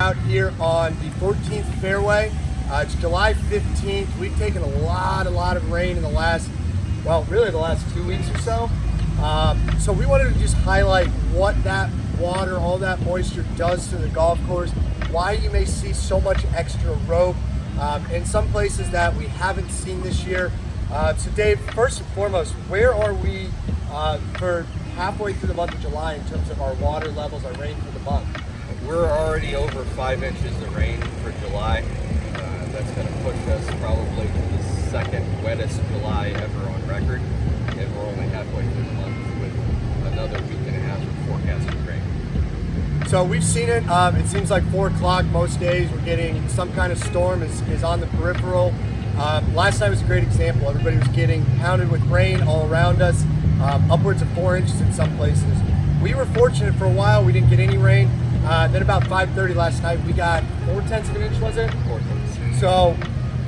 Out here on the 14th fairway. It's July 15th. We've taken a lot of rain in the last, well, really the last 2 weeks or so. So we wanted to just highlight what that water, all that moisture does to the golf course, why you may see so much extra rope in some places that we haven't seen this year. So Dave, first and foremost, where are we for halfway through the month of July in terms of our water levels, our rain for the month? We're already over 5 inches of rain for July. That's going to push us probably to the second wettest July ever on record. And we're only halfway through the month with another week and a half of forecasted rain. So we've seen it. It seems like 4 o'clock most days. We're getting some kind of storm is on the peripheral. Last night was a great example. Everybody was getting pounded with rain all around us, upwards of 4 inches in some places. We were fortunate for a while. We didn't get any rain. Then about 5:30 last night, we got 4/10 of an inch, was it? 4/10. So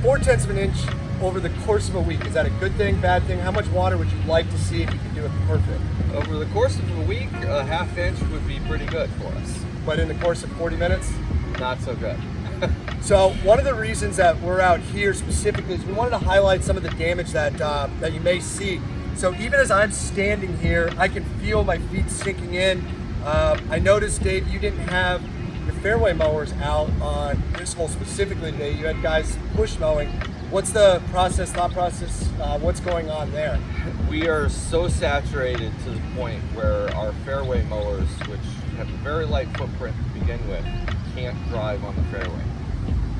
4/10 of an inch over the course of a week. Is that a good thing, bad thing? How much water would you like to see if you could do it perfect? Over the course of a week, a half inch would be pretty good for us. But in the course of 40 minutes? Not so good. So one of the reasons that we're out here specifically is we wanted to highlight some of the damage that you may see. So even as I'm standing here, I can feel my feet sinking in. I noticed, Dave, you didn't have your fairway mowers out on this hole specifically today. You had guys push mowing. What's the thought process? What's going on there? We are so saturated to the point where our fairway mowers, which have a very light footprint to begin with, can't drive on the fairway.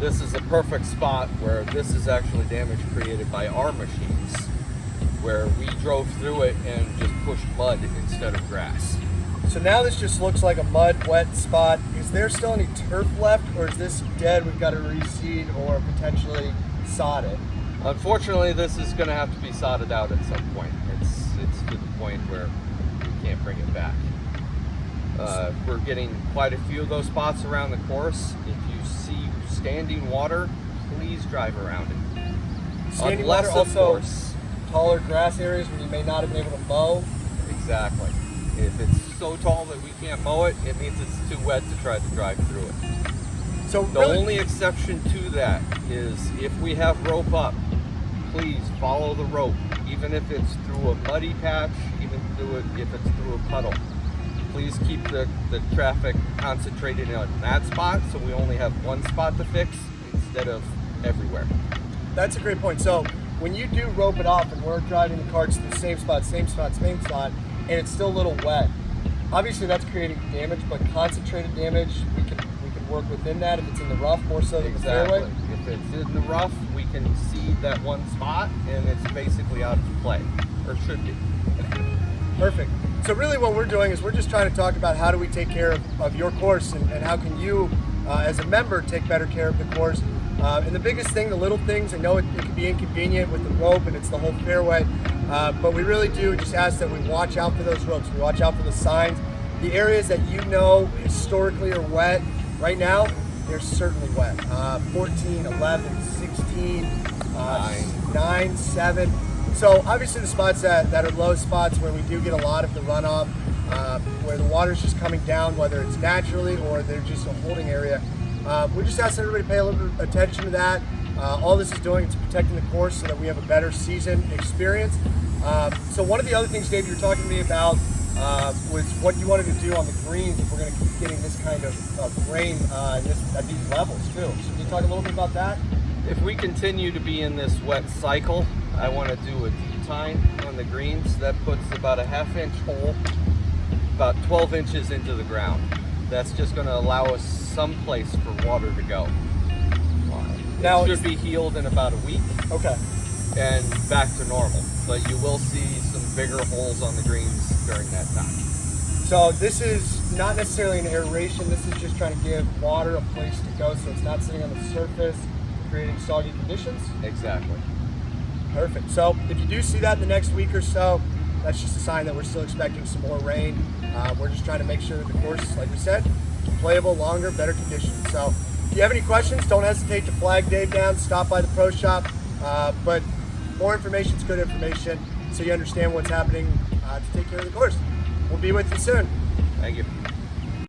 This is a perfect spot where this is actually damage created by our machines, where we drove through it and just pushed mud instead of grass. So now this just looks like a mud, wet spot. Is there still any turf left, or is this dead? We've got to reseed or potentially sod it. Unfortunately, this is going to have to be sodded out at some point. It's to the point where we can't bring it back. We're getting quite a few of those spots around the course. If you see standing water, please drive around it. Standing water, also taller grass areas where you may not have been able to mow. Exactly. If it's so tall that we can't mow it, it means it's too wet to try to drive through it. So the only exception to that is if we have rope up, please follow the rope, even if it's through a muddy patch, even if it's through a puddle. Please keep the traffic concentrated on that spot so we only have one spot to fix instead of everywhere. That's a great point. So when you do rope it off and we're driving the carts to the same spot, and it's still a little wet, obviously that's creating damage, but concentrated damage, we can work within that if it's in the rough more so than the fairway. If it's in the rough, we can see that one spot and it's basically out of play, or should be. Perfect. So really what we're doing is we're just trying to talk about how do we take care of your course and how can you, as a member, take better care of the course. And the biggest thing, the little things, I know it can be inconvenient with the rope and it's the whole fairway, but we really do just ask that we watch out for those ropes, we watch out for the signs. The areas that you know historically are wet, right now, they're certainly wet. 14, 11, 16, 9, 7. So obviously the spots that are low spots where we do get a lot of the runoff, where the water's just coming down, whether it's naturally or they're just a holding area, we just ask everybody to pay a little bit of attention to that. All this is doing is protecting the course so that we have a better season experience. So one of the other things, Dave, you were talking to me about was what you wanted to do on the greens if we're going to keep getting this kind of rain at these levels too. So can you talk a little bit about that? If we continue to be in this wet cycle, I want to do a D-tine on the greens. That puts about a half-inch hole, about 12 inches into the ground. That's just going to allow us some place for water to go. Now, it should be healed in about a week. Okay. And back to normal. But you will see some bigger holes on the greens during that time. So this is not necessarily an aeration. This is just trying to give water a place to go so it's not sitting on the surface, creating soggy conditions. Exactly. Perfect. So if you do see that in the next week or so, that's just a sign that we're still expecting some more rain. We're just trying to make sure that the course, like we said, is playable, longer, better conditions. So if you have any questions, don't hesitate to flag Dave down, stop by the pro shop. But more information is good information, so you understand what's happening to take care of the course. We'll be with you soon. Thank you.